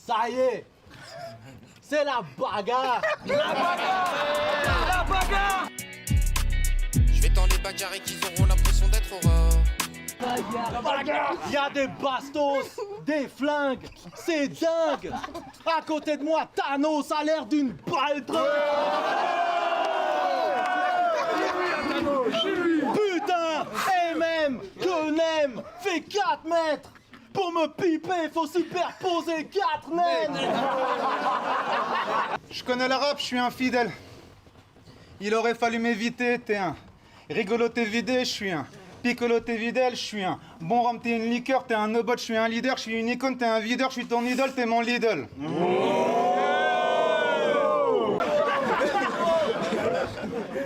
Ça y est, c'est la bagarre. La bagarre. La bagarre. Je vais tendre les bagarres et qu'ils auront l'impression d'être au roi. Il y a des bastos, des flingues, c'est dingue. À côté de moi, Thanos a l'air d'une baldringue. Putain, et même que Nem fait 4 mètres. Pour me piper, faut superposer 4 naines. Je connais l'arabe, je suis infidèle. Il aurait fallu m'éviter, t'es un. Rigolo, t'es vidé, je suis un. Piccolo, t'es videl, je suis un. Bon rhum, t'es une liqueur, t'es un no-bot, je suis un leader, je suis une icône, t'es un videur, je suis ton idole, t'es mon Lidl.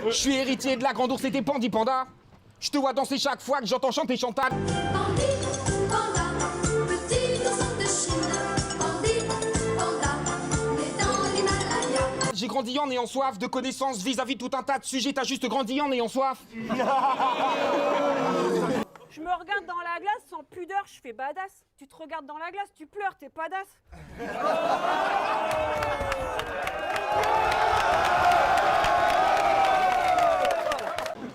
Je suis héritier de la grande ours et des pandis panda. Je te vois danser chaque fois que j'entends chanter Chantal. Pandi, panda, petit ourson de Chine. Pandi, panda, né dans l'Himalaya. J'ai grandi en ayant soif de connaissances vis-à-vis de tout un tas de sujets. T'as juste grandi en ayant soif. Je me regarde dans la glace sans pudeur, je fais badass. Tu te regardes dans la glace, tu pleures, t'es badass.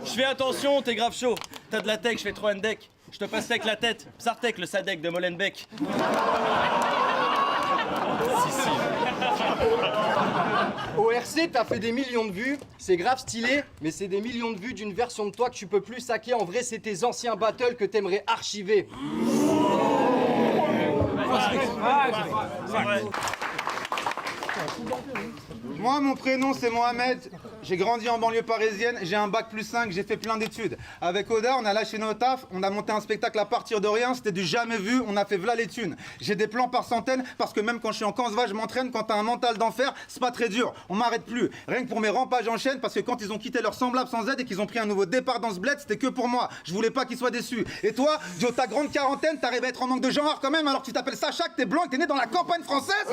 Je fais attention, t'es grave chaud. T'as de la tech, je fais trop deck. Je te passe avec la tête. Psartek, le Sadek de Molenbeek. Si. Au RC, t'as fait des millions de vues, c'est grave stylé, mais c'est des millions de vues d'une version de toi que tu peux plus hacker. En vrai, c'est tes anciens battles que t'aimerais archiver. C'est vrai. Moi, mon prénom, c'est Mohamed. J'ai grandi en banlieue parisienne, j'ai un bac +5, j'ai fait plein d'études. Avec Oda, on a lâché nos tafs, on a monté un spectacle à partir de rien, c'était du jamais vu, on a fait v'là les thunes. J'ai des plans par centaines, parce que même quand je suis en Kansva, je m'entraîne. Quand t'as un mental d'enfer, c'est pas très dur, on m'arrête plus. Rien que pour mes rampages en chaîne, parce que quand ils ont quitté leur semblable sans aide et qu'ils ont pris un nouveau départ dans ce bled, c'était que pour moi. Je voulais pas qu'ils soient déçus. Et toi, Joe, ta grande quarantaine, t'arrives à être en manque de genre quand même, alors que tu t'appelles Sacha, que t'es blanc et que t'es né dans la campagne française.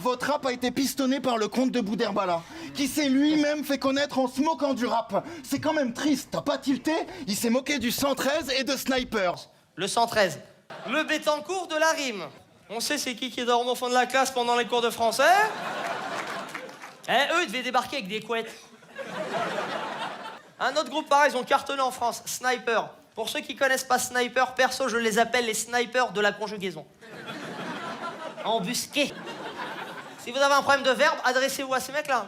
Votre rap a été pistonné par le comte de Boudherbala, qui s'est lui-même fait connaître en se moquant du rap. C'est quand même triste, t'as pas tilté? Il s'est moqué du 113 et de Snipers. Le 113. Le Bettencourt de la rime. On sait c'est qui dort au fond de la classe pendant les cours de français? Eux, ils devaient débarquer avec des couettes. Un autre groupe pareil, ils ont cartonné en France. Sniper. Pour ceux qui connaissent pas Sniper, perso, je les appelle les snipers de la conjugaison. Embusqués. Si vous avez un problème de verbe, adressez-vous à ces mecs-là.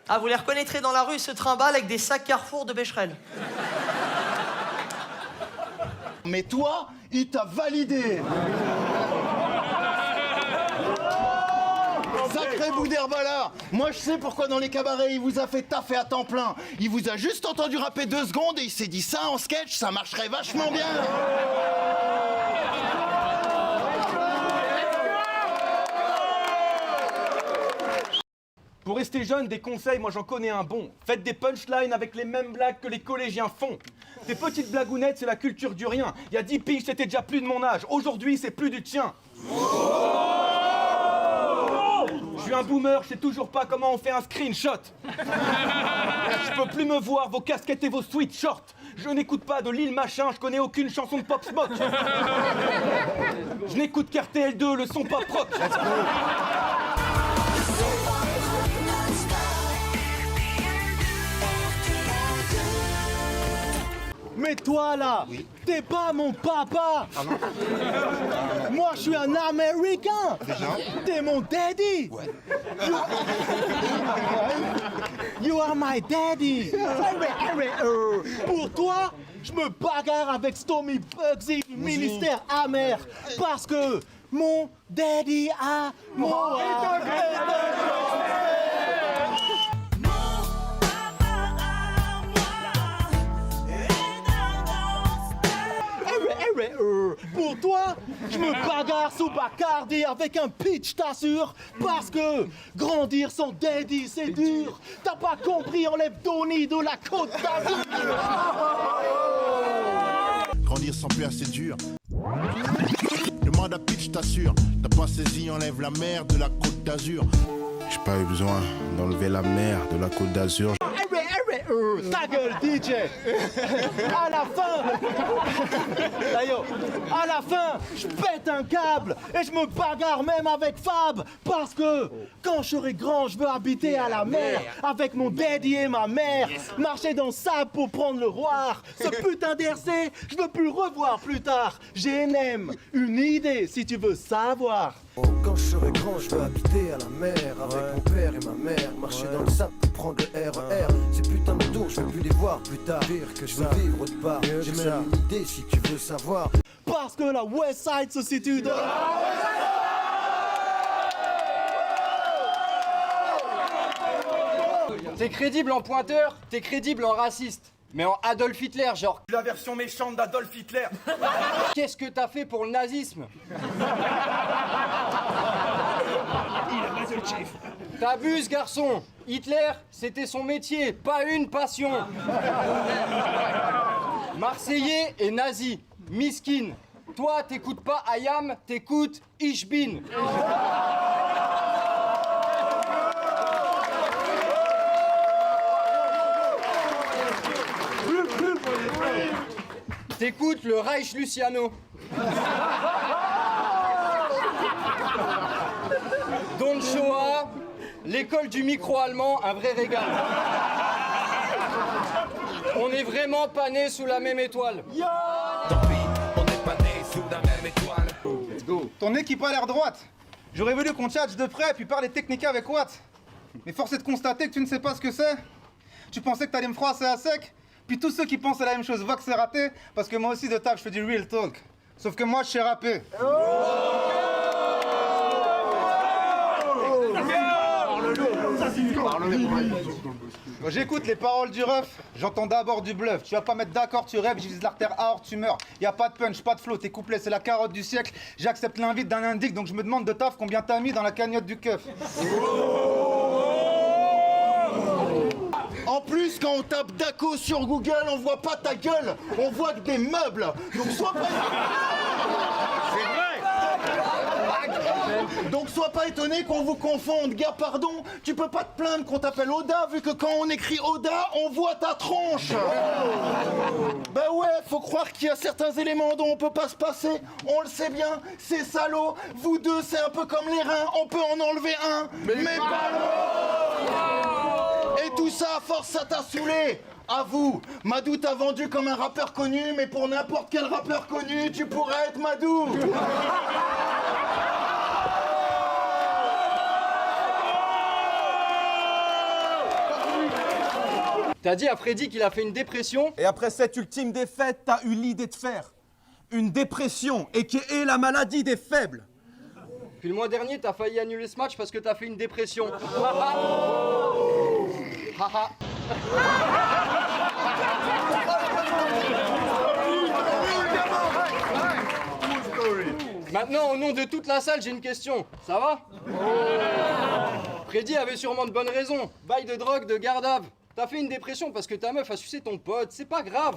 Ah, vous les reconnaîtrez dans la rue, ils se trimballent avec des sacs Carrefour de Becherel. Mais toi, il t'a validé. Sacré Boudherbala. Moi, je sais pourquoi dans les cabarets, il vous a fait taffer à temps plein. Il vous a juste entendu rapper 2 secondes et il s'est dit ça en sketch, ça marcherait vachement bien. Pour rester jeune, des conseils, moi j'en connais un bon. Faites des punchlines avec les mêmes blagues que les collégiens font. Des petites blagounettes, c'est la culture du rien. Il y a 10 piges, c'était déjà plus de mon âge. Aujourd'hui, c'est plus du tien. Je suis un boomer, je sais toujours pas comment on fait un screenshot. Je peux plus me voir, vos casquettes et vos sweatshorts. Je n'écoute pas de Lil Machin, je connais aucune chanson de Pop Smoke. Je n'écoute qu'RTL 2, le son pop rock. Mais toi là, t'es pas mon papa. Ah non. Moi je suis un Américain. T'es mon daddy. You are my daddy. Pour toi, je me bagarre avec Stormy Bugsy du ministère amer. Parce que mon daddy a moi. Pour toi, je me bagarre sous Bacardi avec un pitch, t'assure. Parce que grandir sans daddy, c'est dur. T'as pas compris, enlève Tony de la Côte d'Azur. Grandir sans peur, c'est dur. Demande à pitch, t'assure. T'as pas saisi, enlève la mer de la Côte d'Azur. J'ai pas eu besoin d'enlever la mer de la Côte d'Azur. Ta gueule, DJ. À la fin, Ayo, à la fin, je pète un câble et je me bagarre même avec Fab parce que quand je serai grand, je veux habiter à la mer avec mon daddy et ma mère, marcher dans le sable pour prendre le roi. Ce putain d'RC, je veux plus le revoir plus tard. GNM, une idée si tu veux savoir. Oh, quand je serai grand, je veux habiter à la mer avec mon père et ma mère, marcher dans le sable pour prendre le RER. Ces putains de tours, je veux plus les voir plus tard. Pire que je veux vivre autre part. J'ai même une idée si tu veux savoir. Parce que la West Side se situe dans T'es crédible en pointeur, t'es crédible en raciste. Mais en Adolf Hitler, genre. La version méchante d'Adolf Hitler. Qu'est-ce que t'as fait pour le nazisme? T'abuses, garçon. Hitler, c'était son métier, pas une passion. Marseillais et nazi, miskin. Toi, t'écoutes pas Ayam, t'écoutes Ich bin. T'écoutes le Reich Luciano. Don Shoah, l'école du micro allemand, un vrai régal. On est vraiment pas nés sous la même étoile. Tant pis, on n'est pas nés sous la même étoile. Let's go. Ton équipe a l'air droite. J'aurais voulu qu'on tchatche de près puis parler technique avec Watt. Mais force est de constater que tu ne sais pas ce que c'est. Tu pensais que t'allais me froisser à sec? Puis tous ceux qui pensent à la même chose voient que c'est raté, parce que moi aussi de table je fais du real talk. Sauf que moi je sais rapper. Quand j'écoute les paroles du ref, j'entends d'abord du bluff. Tu vas pas mettre d'accord, tu rêves, je vise l'artère aorte, tu meurs. Y a pas de punch, pas de flow, tes couplets c'est la carotte du siècle. J'accepte l'invite d'un indique, donc je me demande de taf combien t'as mis dans la cagnotte du keuf. En plus, quand on tape Daco sur Google, on voit pas ta gueule, on voit que des meubles. Donc sois pas... Donc sois pas étonné qu'on vous confonde. Gars, pardon, tu peux pas te plaindre qu'on t'appelle Oda, vu que quand on écrit Oda, on voit ta tronche. Bah ouais, faut croire qu'il y a certains éléments dont on peut pas se passer. On le sait bien, c'est salaud. Vous deux, c'est un peu comme les reins, on peut en enlever un, mais pas l'autre. Et tout ça, à force, ça t'a saoulé. À vous, Madou t'a vendu comme un rappeur connu, mais pour n'importe quel rappeur connu, tu pourrais être Madou. T'as dit à Freddy qu'il a fait une dépression? Et après cette ultime défaite, t'as eu l'idée de faire une dépression et qui est la maladie des faibles. Puis le mois dernier, t'as failli annuler ce match parce que t'as fait une dépression. Haha. Maintenant, au nom de toute la salle, j'ai une question. Ça va? Freddy avait sûrement de bonnes raisons. Bail de drogue, de garde-à-vue. T'as fait une dépression parce que ta meuf a sucé ton pote. C'est pas grave.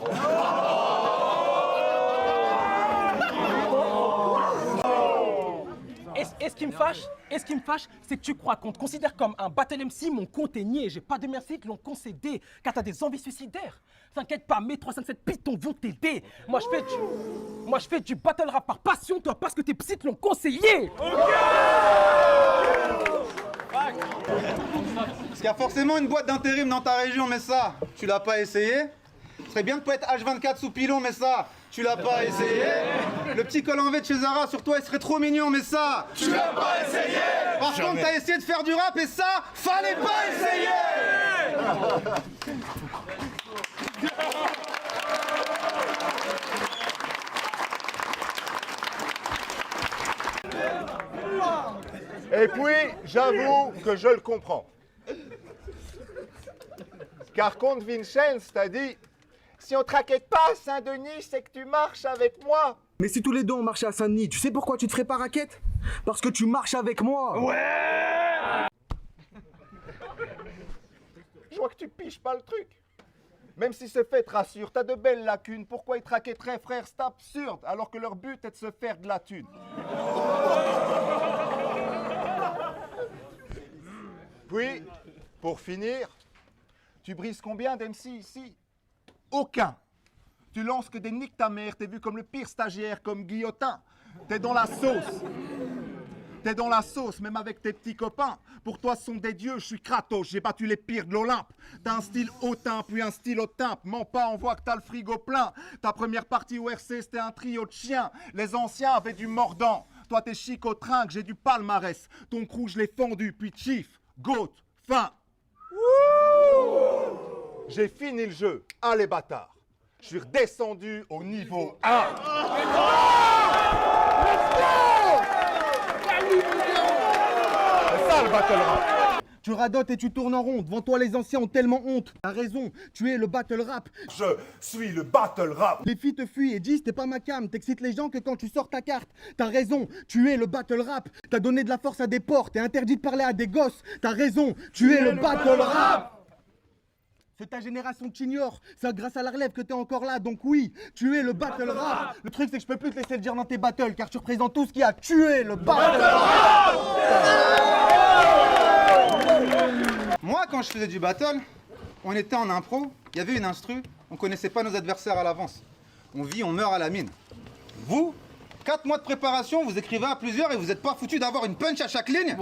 Et ce qui me fâche, c'est que tu crois qu'on te considère comme un battle MC, mon compte est nié. J'ai pas de merci qui l'ont concédé, car t'as des envies suicidaires. T'inquiète pas, mes 357 pitons vont t'aider. Moi je fais du battle rap par passion, toi parce que tes psys te l'ont conseillé. Parce qu'il y a forcément une boîte d'intérim dans ta région, mais ça, tu l'as pas essayé. Ce serait bien de pas être H24 sous pilon, mais ça, tu l'as pas essayé. Le petit col en V de chez Zara sur toi, il serait trop mignon, mais ça, tu l'as pas essayé. Par contre, t'as essayé de faire du rap et ça, fallait pas essayer. Et puis, j'avoue que je le comprends. Car Comte Vincenz t'a dit, si on te raquette pas à Saint-Denis, c'est que tu marches avec moi. Mais si tous les deux on marchait à Saint-Denis, tu sais pourquoi tu te ferais pas raquette? Parce que tu marches avec moi. Ouais. Je vois que tu piges pas le truc. Même si ce fait te rassure, t'as de belles lacunes. Pourquoi ils te raquetteraient, frère? C'est absurde, alors que leur but est de se faire de la thune. Puis, pour finir, Tu brises combien d'MC ici? Aucun. Tu lances que des niques ta mère, t'es vu comme le pire stagiaire, comme Guillotin. T'es dans la sauce. T'es dans la sauce, même avec tes petits copains. Pour toi, ce sont des dieux, je suis Kratos, j'ai battu les pires de l'Olympe. T'as un style hautain, puis un style Olympe. Mens pas, on voit que t'as le frigo plein. Ta première partie au RC, c'était un trio de chiens. Les anciens avaient du mordant. Toi, t'es chic au trinque, j'ai du palmarès. Ton crew, je l'ai fendu, puis chief, goat, fin. J'ai fini le jeu. Allez, bâtard. Je suis redescendu au niveau 1. C'est ça le battle rap. Tu radotes et tu tournes en rond. Devant toi, les anciens ont tellement honte. T'as raison, tu es le battle rap. Je suis le battle rap. Les filles te fuient et disent t'es pas ma cam. T'excites les gens que quand tu sors ta carte. T'as raison, tu es le battle rap. T'as donné de la force à des porcs. T'es interdit de parler à des gosses. T'as raison, tu es le battle rap. C'est ta génération qui t'ignore. C'est grâce à la relève que t'es encore là. Donc oui, tu es le battle rap. Le truc c'est que je peux plus te laisser le dire dans tes battles car tu représentes tout ce qui a tué le battle rap. Moi, quand je faisais du battle, on était en impro, il y avait une instru, on connaissait pas nos adversaires à l'avance. On vit, on meurt à la mine. Vous, 4 mois de préparation, vous écrivez à plusieurs et vous êtes pas foutu d'avoir une punch à chaque ligne.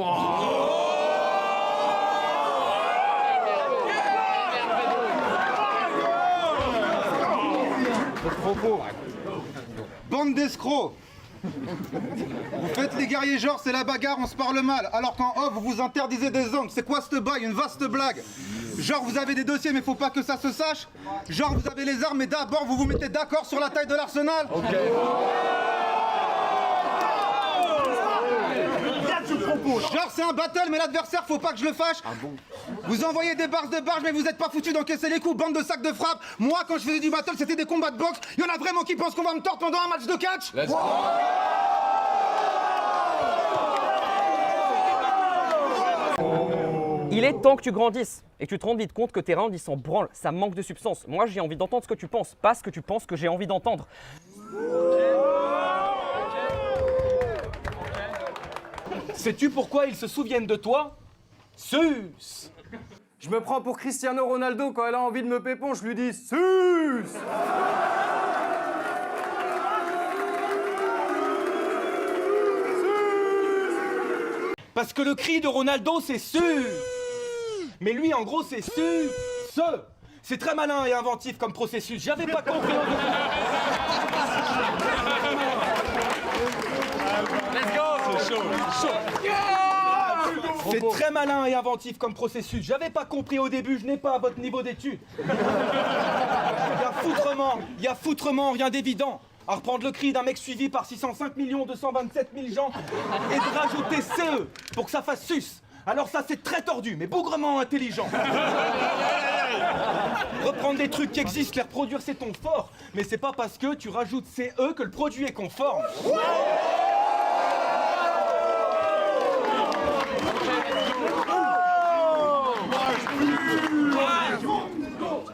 Bande d'escrocs. Vous faites les guerriers genre c'est la bagarre, on se parle mal. Alors qu'en off, vous vous interdisez des angles. C'est quoi cette bail? Une vaste blague. Genre vous avez des dossiers mais faut pas que ça se sache. Genre vous avez les armes mais d'abord vous vous mettez d'accord sur la taille de l'arsenal. Genre c'est un battle mais l'adversaire faut pas que je le fâche. Vous envoyez des barres de barge mais vous êtes pas foutus d'encaisser les coups, bande de sacs de frappe. Moi quand je faisais du battle c'était des combats de boxe. Y en a vraiment qui pensent qu'on va me tordre pendant un match de catch. Il est temps que tu grandisses et que tu te rendes vite compte que tes rounds ils s'en branlent, ça manque de substance. Moi j'ai envie d'entendre ce que tu penses, pas ce que tu penses que j'ai envie d'entendre. Sais-tu pourquoi ils se souviennent de toi? Sus! Je me prends pour Cristiano Ronaldo quand elle a envie de me pépon, je lui dis sus! Parce que le cri de Ronaldo c'est sus! Mais lui en gros c'est sus! C'est très malin et inventif comme processus, j'avais pas compris au début. Let's go! C'est chaud! C'est très malin et inventif comme processus. J'avais pas compris au début, je n'ai pas votre niveau d'études. Il y a foutrement rien d'évident à reprendre le cri d'un mec suivi par 605 227 000 gens et de rajouter CE pour que ça fasse sus. Alors ça c'est très tordu, mais bougrement intelligent. Reprendre des trucs qui existent, les reproduire c'est ton fort. Mais c'est pas parce que tu rajoutes CE que le produit est conforme.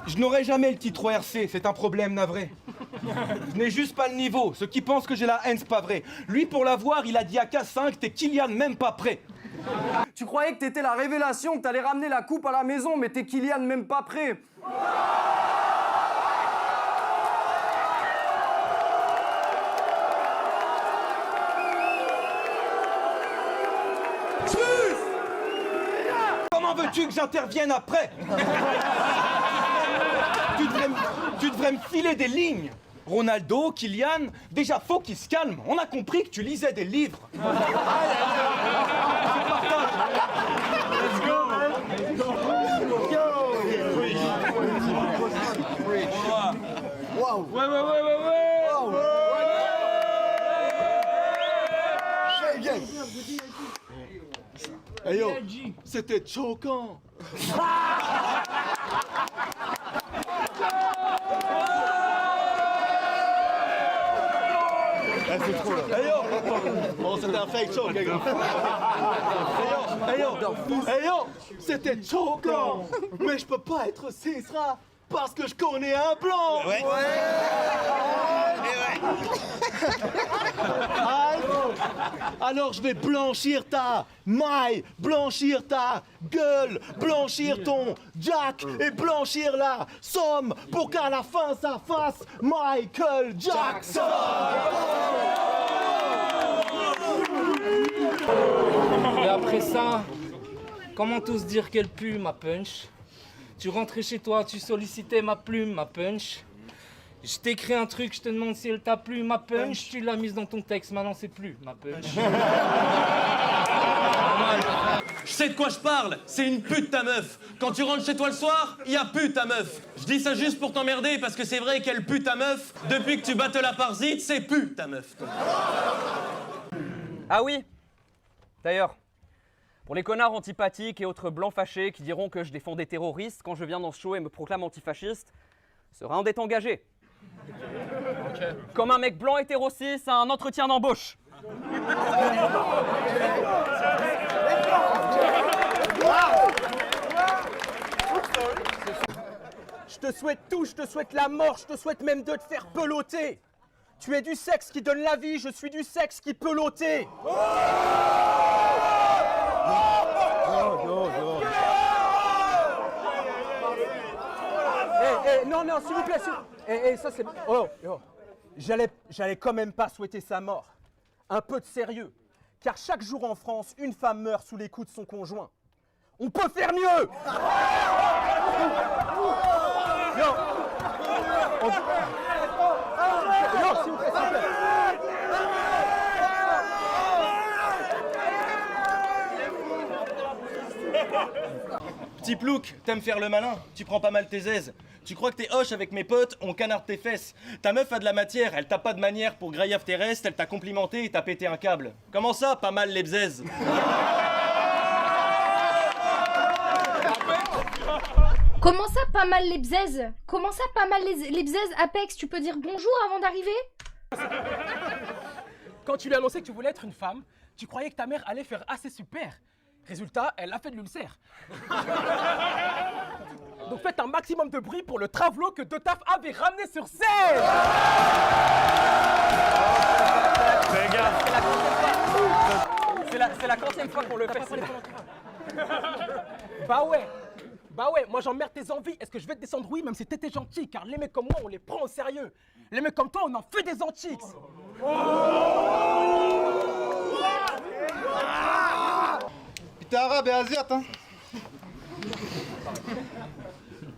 Je n'aurai jamais le titre au RC, c'est un problème navré. Je n'ai juste pas le niveau. Ceux qui pensent que j'ai la haine, c'est pas vrai. Lui, pour l'avoir, il a dit à K5, t'es Kylian même pas prêt. Tu croyais que t'étais la révélation, que t'allais ramener la coupe à la maison, mais t'es Kylian même pas prêt. Comment veux-tu que j'intervienne après? Tu devrais me filer des lignes. Ronaldo, Kylian, déjà faut qu'il se calme. On a compris que tu lisais des livres. Let's go, man. Wow. Ouais. Hey yo, c'était choquant. C'est trop là. Hey yo! Oh, c'était un fake choke, les gars. Hey yo! C'était choquant! Mais je peux pas être César parce que je connais un blanc! Ouais! Alors je vais blanchir ta maille, blanchir ta gueule, blanchir ton Jack et blanchir la somme pour qu'à la fin ça fasse Michael Jackson. Et après ça, comment tous dire qu'elle pue ma punch? Tu rentrais chez toi, tu sollicitais ma plume, ma punch. Je t'écris un truc, je te demande si elle t'a plu, ma punch. Tu l'as mise dans ton texte, maintenant c'est plus ma punch. Je sais de quoi je parle, c'est une pute ta meuf. Quand tu rentres chez toi le soir, il y a pute ta meuf. Je dis ça juste pour t'emmerder parce que c'est vrai qu'elle pue ta meuf. Depuis que tu battes la parzite, c'est pute ta meuf. Ah oui. D'ailleurs, pour les connards antipathiques et autres blancs fâchés qui diront que je défends des terroristes quand je viens dans ce show et me proclame antifasciste, sera un dette engagé. Comme un mec blanc hétéro-cis à un entretien d'embauche. Je te souhaite tout, je te souhaite la mort, je te souhaite même de te faire peloter. Tu es du sexe qui donne la vie, je suis du sexe qui peut l'ôter. Non, s'il vous plaît, ça c'est... Oh. J'allais quand même pas souhaiter sa mort. Un peu de sérieux. Car chaque jour en France, une femme meurt sous les coups de son conjoint. On peut faire mieux. Non, s'il vous plaît, Petit plouc, t'aimes faire le malin, tu prends pas mal tes aises. Tu crois que t'es hoche avec mes potes, on canarde tes fesses. Ta meuf a de la matière, elle t'a pas de manière pour graillave tes restes, elle t'a complimenté et t'a pété un câble. Comment ça, pas mal les bzaises? Comment ça, pas mal les bzaises? Comment ça, pas mal les bzaises, Apex? Tu peux dire bonjour avant d'arriver? Quand tu lui as annoncé que tu voulais être une femme, tu croyais que ta mère allait faire assez super. Résultat, elle a fait de l'ulcère. Donc faites un maximum de bruit pour le travelot que De Taf avait ramené sur scène. C'est la 40e fois qu'on le fait. Bah ouais, moi j'emmerde tes envies. Est-ce que je vais te descendre? Oui, même si t'étais gentil, car les mecs comme moi, on les prend au sérieux. Les mecs comme toi, on en fait des antiques. T'es arabe et asiate, hein.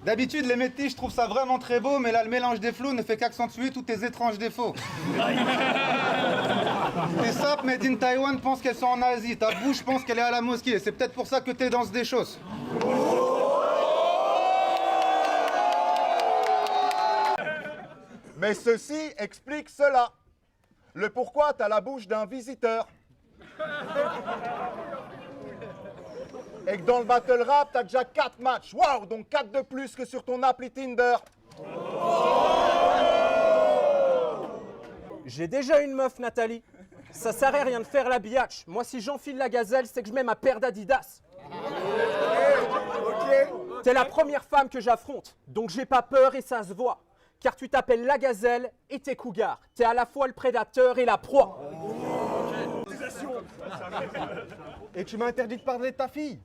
D'habitude, les métis, je trouve ça vraiment très beau, mais là, le mélange des flots ne fait qu'accentuer tous tes étranges défauts. Tes sapes made in Taïwan pensent qu'elles sont en Asie, ta bouche pense qu'elle est à la mosquée, c'est peut-être pour ça que t'es danses des choses. Mais ceci explique cela. Le pourquoi t'as la bouche d'un visiteur. Et que dans le battle rap, t'as déjà 4 matchs. Waouh, donc 4 de plus que sur ton appli Tinder. J'ai déjà une meuf, Nathalie. Ça sert à rien de faire la biatch. Moi, si j'enfile la gazelle, c'est que je mets ma paire d'Adidas. T'es la première femme que j'affronte, donc j'ai pas peur et ça se voit. Car tu t'appelles la gazelle et t'es cougar. T'es à la fois le prédateur et la proie. Et tu m'as interdit de parler de ta fille.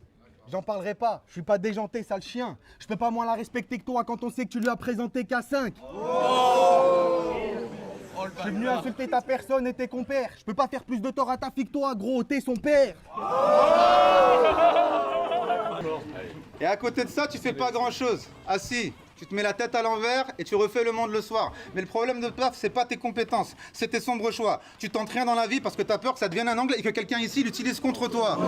J'en parlerai pas, je suis pas déjanté, sale chien. Je peux pas moins la respecter que toi quand on sait que tu lui as présenté K5. Je suis venu insulter ta personne et tes compères. Je peux pas faire plus de tort à ta fille que toi, gros, t'es son père. Et à côté de ça, tu fais pas grand-chose. Ah si, tu te mets la tête à l'envers et tu refais le monde le soir. Mais le problème de Paf, c'est pas tes compétences, c'est tes sombres choix. Tu tentes rien dans la vie parce que t'as peur que ça devienne un angle et que quelqu'un ici l'utilise contre toi.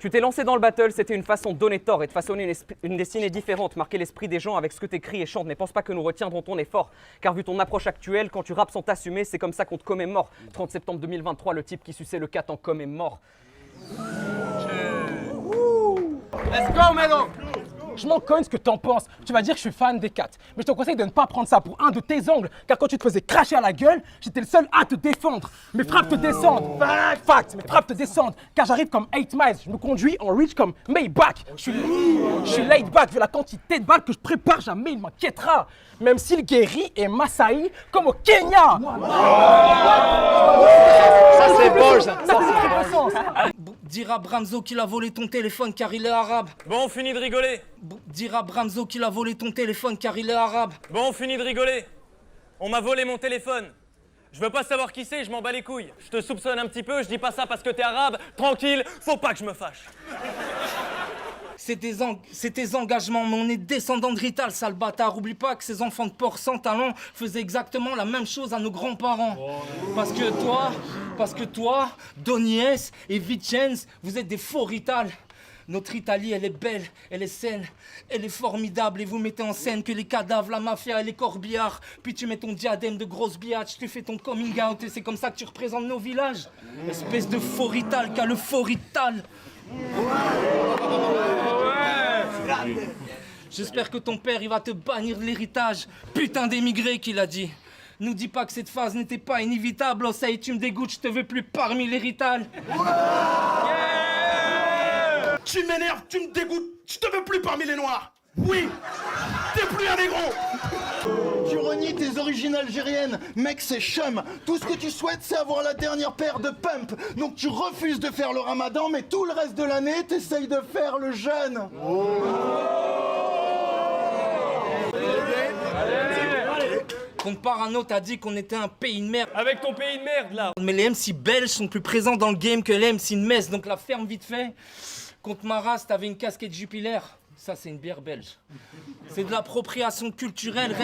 Tu t'es lancé dans le battle, c'était une façon de donner tort et de façonner une destinée différente, marquer l'esprit des gens avec ce que t'écris et chantes. Mais pense pas que nous retiendrons ton effort, car vu ton approche actuelle, quand tu rappes sans t'assumer, c'est comme ça qu'on te commémore. 30 septembre 2023, le type qui suçait le cat en commémore. Let's go, Mélo! Je m'en cogne ce que t'en penses. Tu vas dire que je suis fan des 4. Mais je te conseille de ne pas prendre ça pour un de tes angles. Car quand tu te faisais cracher à la gueule, j'étais le seul à te défendre. Mes frappes te descendent. Fact, mes frappes te descendent. Car j'arrive comme 8 miles. Je me conduis en reach comme Maybach. Je suis laid back. Vu la quantité de balles que je prépare, jamais il m'inquiétera. Même si le guéri est Massaï comme au Kenya. Ça c'est beau, ça. Dire à Bramzo qu'il a volé ton téléphone car il est arabe. Bon, on finit de rigoler. Dire à Bramzo qu'il a volé ton téléphone car il est arabe. Bon, on finit de rigoler. On m'a volé mon téléphone. Je veux pas savoir qui c'est, je m'en bats les couilles. Je te soupçonne un petit peu, je dis pas ça parce que t'es arabe. Tranquille, faut pas que je me fâche. C'est tes engagements, mais on est descendants de Rital, sale bâtard. Oublie pas que ces enfants de porc sans talent faisaient exactement la même chose à nos grands-parents. Parce que toi, Donies et Vicens, vous êtes des faux Rital. Notre Italie, elle est belle, elle est saine, elle est formidable. Et vous mettez en scène que les cadavres, la mafia et les corbillards. Puis tu mets ton diadème de grosse biatch, tu fais ton coming out et c'est comme ça que tu représentes nos villages. Espèce de faux Rital qu'a le faux Rital. J'espère que ton père il va te bannir de l'héritage. Putain d'émigré qu'il a dit. Nous dis pas que cette phase n'était pas inévitable. Oh ça y est, tu me dégoûtes, je te veux plus parmi l'héritage. Tu m'énerves, tu me dégoûtes, je te veux plus parmi les noirs. Oui, t'es plus un négro. Tu renies tes origines algériennes. Mec, c'est chum. Tout ce que tu souhaites, c'est avoir la dernière paire de pump. Donc tu refuses de faire le ramadan, mais tout le reste de l'année, t'essayes de faire le jeûne. Ton parano t'a dit qu'on était un pays de merde. Avec ton pays de merde, là. Mais les MC belges sont plus présents dans le game que les MC de Metz. Donc la ferme vite fait. Contre ma race, t'avais une casquette Jupiler. Ça, c'est une bière belge. C'est de l'appropriation culturelle.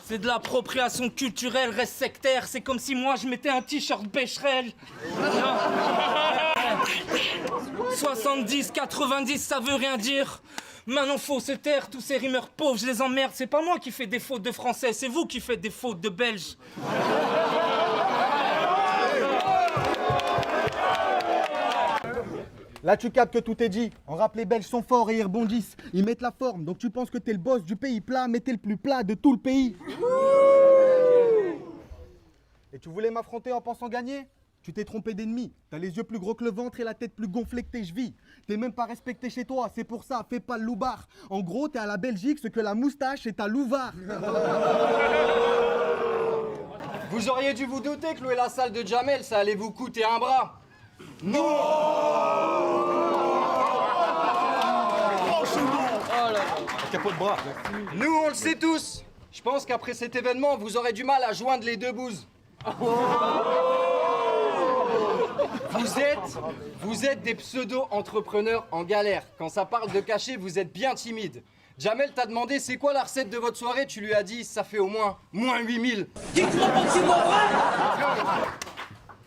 C'est de l'appropriation culturelle, reste sectaire. C'est comme si moi, je mettais un t-shirt Becherel. 70, 90, ça veut rien dire. Maintenant, faut se taire. Tous ces rimeurs pauvres, je les emmerde. C'est pas moi qui fais des fautes de français, c'est vous qui faites des fautes de belge. Là, tu captes que tout est dit. En rap, les Belges sont forts et ils rebondissent. Ils mettent la forme. Donc, tu penses que t'es le boss du pays plat, mais t'es le plus plat de tout le pays. Et tu voulais m'affronter en pensant gagner? Tu t'es trompé d'ennemi. T'as les yeux plus gros que le ventre et la tête plus gonflée que tes chevilles. T'es même pas respecté chez toi. C'est pour ça, fais pas le loupard. En gros, t'es à la Belgique ce que la moustache est à Louvard. Vous auriez dû vous douter que louer la salle de Jamel, ça allait vous coûter un bras. Non. Capot de bras. Nous, on le sait tous. Je pense qu'après cet événement, vous aurez du mal à joindre les deux bouses. Vous êtes des pseudo-entrepreneurs en galère. Quand ça parle de cachet, vous êtes bien timide. Jamel t'a demandé c'est quoi la recette de votre soirée, tu lui as dit ça fait au moins 8000.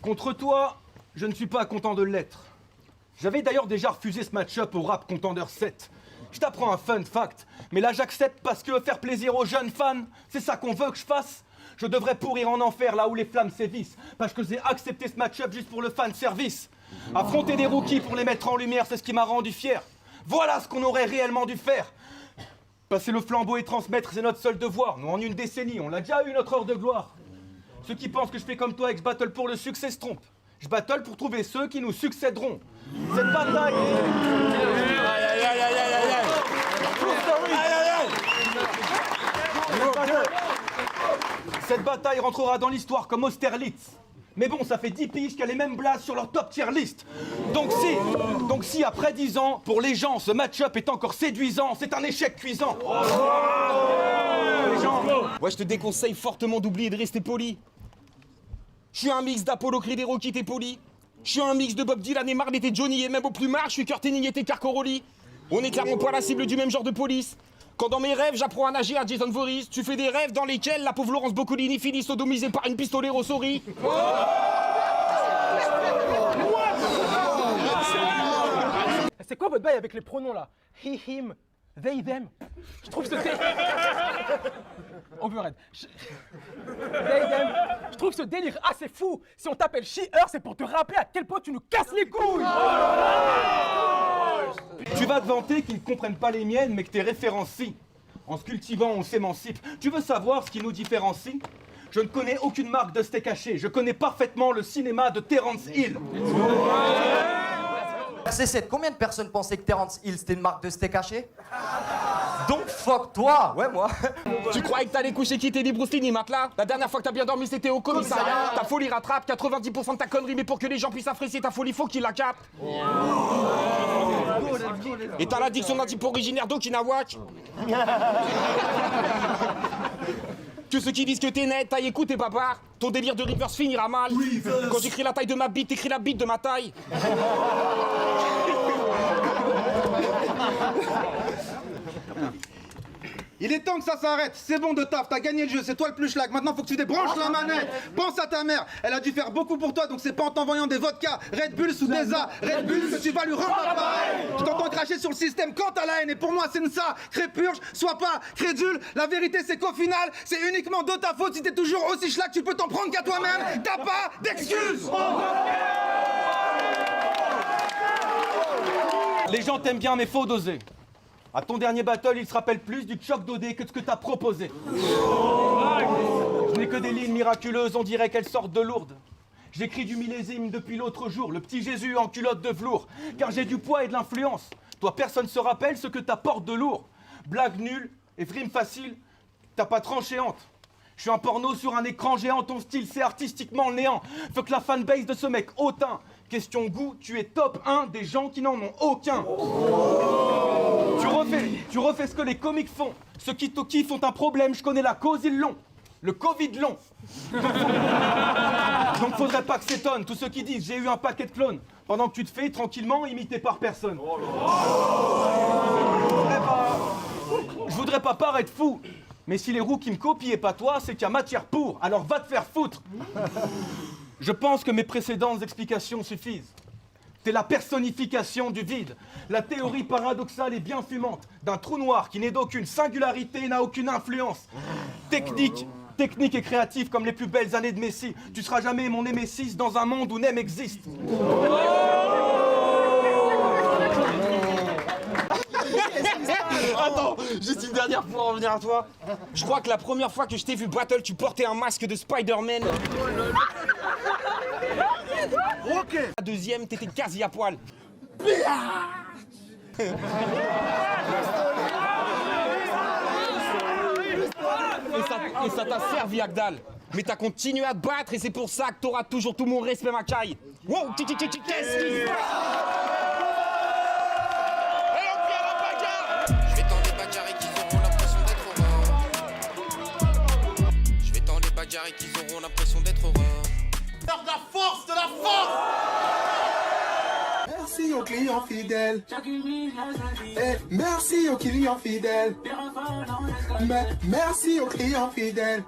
Contre toi, je ne suis pas content de l'être. J'avais d'ailleurs déjà refusé ce match-up au Rap Contender 7. Je t'apprends un fun fact, mais là j'accepte parce que faire plaisir aux jeunes fans, c'est ça qu'on veut que je fasse. Je devrais pourrir en enfer là où les flammes sévissent, parce que j'ai accepté ce match-up juste pour le fan service. Affronter des rookies pour les mettre en lumière, c'est ce qui m'a rendu fier. Voilà ce qu'on aurait réellement dû faire. Passer le flambeau et transmettre, c'est notre seul devoir. Nous, en une décennie, on l'a déjà eu notre heure de gloire. Ceux qui pensent que je fais comme toi et que je battle pour le succès se trompent. Je battle pour trouver ceux qui nous succéderont. Cette bataille... Cette bataille rentrera dans l'histoire comme Austerlitz. Mais bon, ça fait 10 piges qu'il y a les mêmes blazes sur leur top tier list. Donc si après 10 ans, pour les gens, ce match-up est encore séduisant, c'est un échec cuisant. Les gens... Ouais, je te déconseille fortement d'oublier de rester poli. Je suis un mix d'Apollo Creed et Rocky, t'es poli. Je suis un mix de Bob Dylan et Marley, t'es Johnny et même au plus marre, je suis Kurt Hennig et t'es Carcoroli. On est clairement pas la cible du même genre de police. Quand dans mes rêves, j'apprends à nager à Jason Voorhees, tu fais des rêves dans lesquels la pauvre Laurence Boccolini finit sodomisée par une pistolero souris. C'est quoi votre bail avec les pronoms là? He, him. They, them. Je trouve ce Overhead. They, them. Je trouve ce délire assez fou. Si on t'appelle she-her, c'est pour te rappeler à quel point tu nous casses les couilles. Tu vas te vanter qu'ils ne comprennent pas les miennes, mais que tes références si. En se cultivant, on s'émancipe. Tu veux savoir ce qui nous différencie? Je ne connais aucune marque de steak haché. Je connais parfaitement le cinéma de Terence Hill. RC7, combien de personnes pensaient que Terence Hill c'était une marque de steak haché? Donc fuck toi, ouais moi. Tu croyais que t'allais coucher qui Teddy Bruce Lee, matelas? La dernière fois que t'as bien dormi c'était au commissariat. Ta folie rattrape 90% de ta connerie, mais pour que les gens puissent apprécier ta folie, faut qu'ils la captent. Et t'as l'addiction d'un type originaire d'Okinawak. Que ceux qui disent que t'es net, taille écoute et papa. Ton délire de reverse finira mal. Quand j'écris la taille de ma bite, t'écris la bite de ma taille. Il est temps que ça s'arrête, c'est bon de taf, t'as gagné le jeu, c'est toi le plus schlag, maintenant faut que tu débranches la manette. Pense à ta mère, elle a dû faire beaucoup pour toi, donc c'est pas en t'envoyant des vodkas, Red Bull sous des A, Red Bull que tu vas lui rendre l'appareil. Je t'entends cracher sur le système quand t'as la haine, et pour moi c'est une ça, crépurge, sois pas crédule, la vérité c'est qu'au final, c'est uniquement de ta faute si t'es toujours aussi schlag, tu peux t'en prendre qu'à toi-même, t'as pas d'excuses. Les gens t'aiment bien, mais faut doser. À ton dernier battle, il se rappelle plus du choc d'OD que de ce que t'as proposé. Je n'ai que des lignes miraculeuses, on dirait qu'elles sortent de Lourdes. J'écris du millésime depuis l'autre jour, le petit Jésus en culotte de velours, car j'ai du poids et de l'influence. Toi, personne se rappelle ce que t'apportes de lourd. Blague nulle et frime facile, t'as pas tranchée-hante. Je suis un porno sur un écran géant, ton style c'est artistiquement le néant. Faut que la fanbase de ce mec hautain. Question goût, tu es top 1 des gens qui n'en ont aucun. Tu refais ce que les comiques font. Ceux qui te kiffent ont un problème, je connais la cause, ils l'ont. Le Covid long. Donc faudrait pas que s'étonne tous ceux qui disent j'ai eu un paquet de clones pendant que tu te fais tranquillement imiter par personne. Je voudrais pas paraître fou, mais si les roues qui me copient et pas toi, c'est qu'il y a matière pour, alors va te faire foutre. Je pense que mes précédentes explications suffisent. T'es la personnification du vide. La théorie paradoxale et bien fumante d'un trou noir qui n'est d'aucune singularité et n'a aucune influence. Technique et créatif comme les plus belles années de Messi. Tu seras jamais mon Némésis dans un monde où Nem existe. Attends, juste une dernière pour en revenir à toi. Je crois que la première fois que je t'ai vu battle, tu portais un masque de Spider-Man. Ok. La deuxième, t'étais quasi à poil. Et ça t'a servi, Agdal. Mais t'as continué à te battre et c'est pour ça que t'auras toujours tout mon respect, Makai. Wow, qu'est-ce qui se passe? Je vais tendre les bagarres qu'ils auront l'impression d'être heureux. Je vais tendre les bagarres qu'ils auront l'impression d'être heureux. De la force, de la force. Merci aux clients fidèles. Et merci aux clients fidèles. Merci aux clients fidèles.